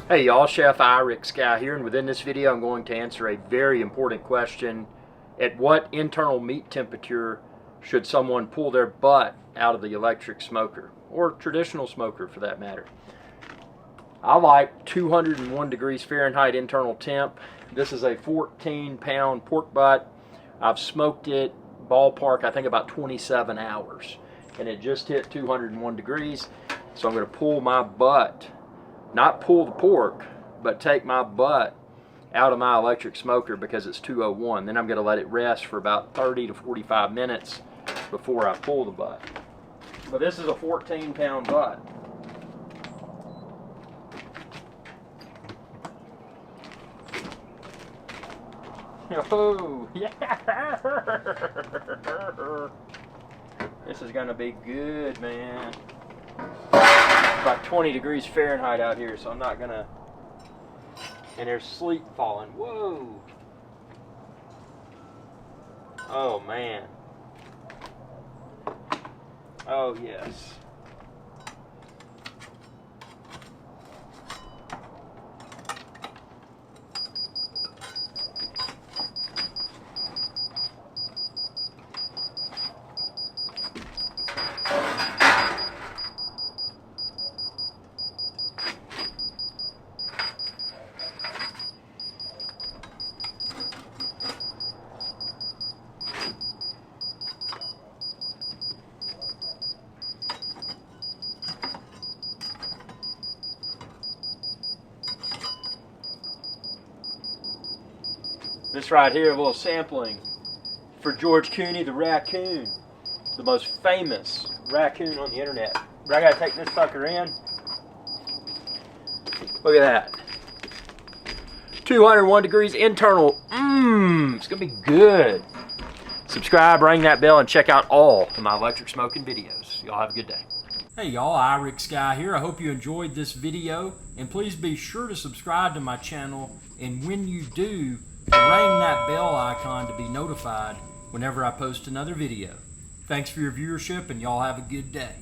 Hey y'all, Chef IrixGuy here, and within this video I'm going to answer a very important question. At what internal meat temperature should someone pull their butt out of the electric smoker, or traditional smoker for that matter? I like 201 degrees Fahrenheit internal temp. This is a 14-pound pork butt. I've smoked it ballpark, I think about 27 hours, and it just hit 201 degrees. So I'm going to pull my butt, not pull the pork, but take my butt out of my electric smoker because it's 201. Then I'm going to let it rest for about 30 to 45 minutes before I pull the butt. But this is a 14-pound butt. Oh, yeah! This is going to be good, man. About 20 degrees Fahrenheit out here, so I'm not gonna. And there's sleet falling. Whoa! Oh man. Oh yes. This right here, a little sampling for George Cooney the raccoon, the most famous raccoon on the internet. But I gotta take this sucker in. Look at that. 201 degrees internal. It's gonna be good. Subscribe, ring that bell, and check out all of my electric smoking videos. Y'all have a good day. Hey y'all, IrixGuy here. I hope you enjoyed this video, and please be sure to subscribe to my channel, and when you do, ring that bell icon to be notified whenever I post another video. Thanks for your viewership, and y'all have a good day.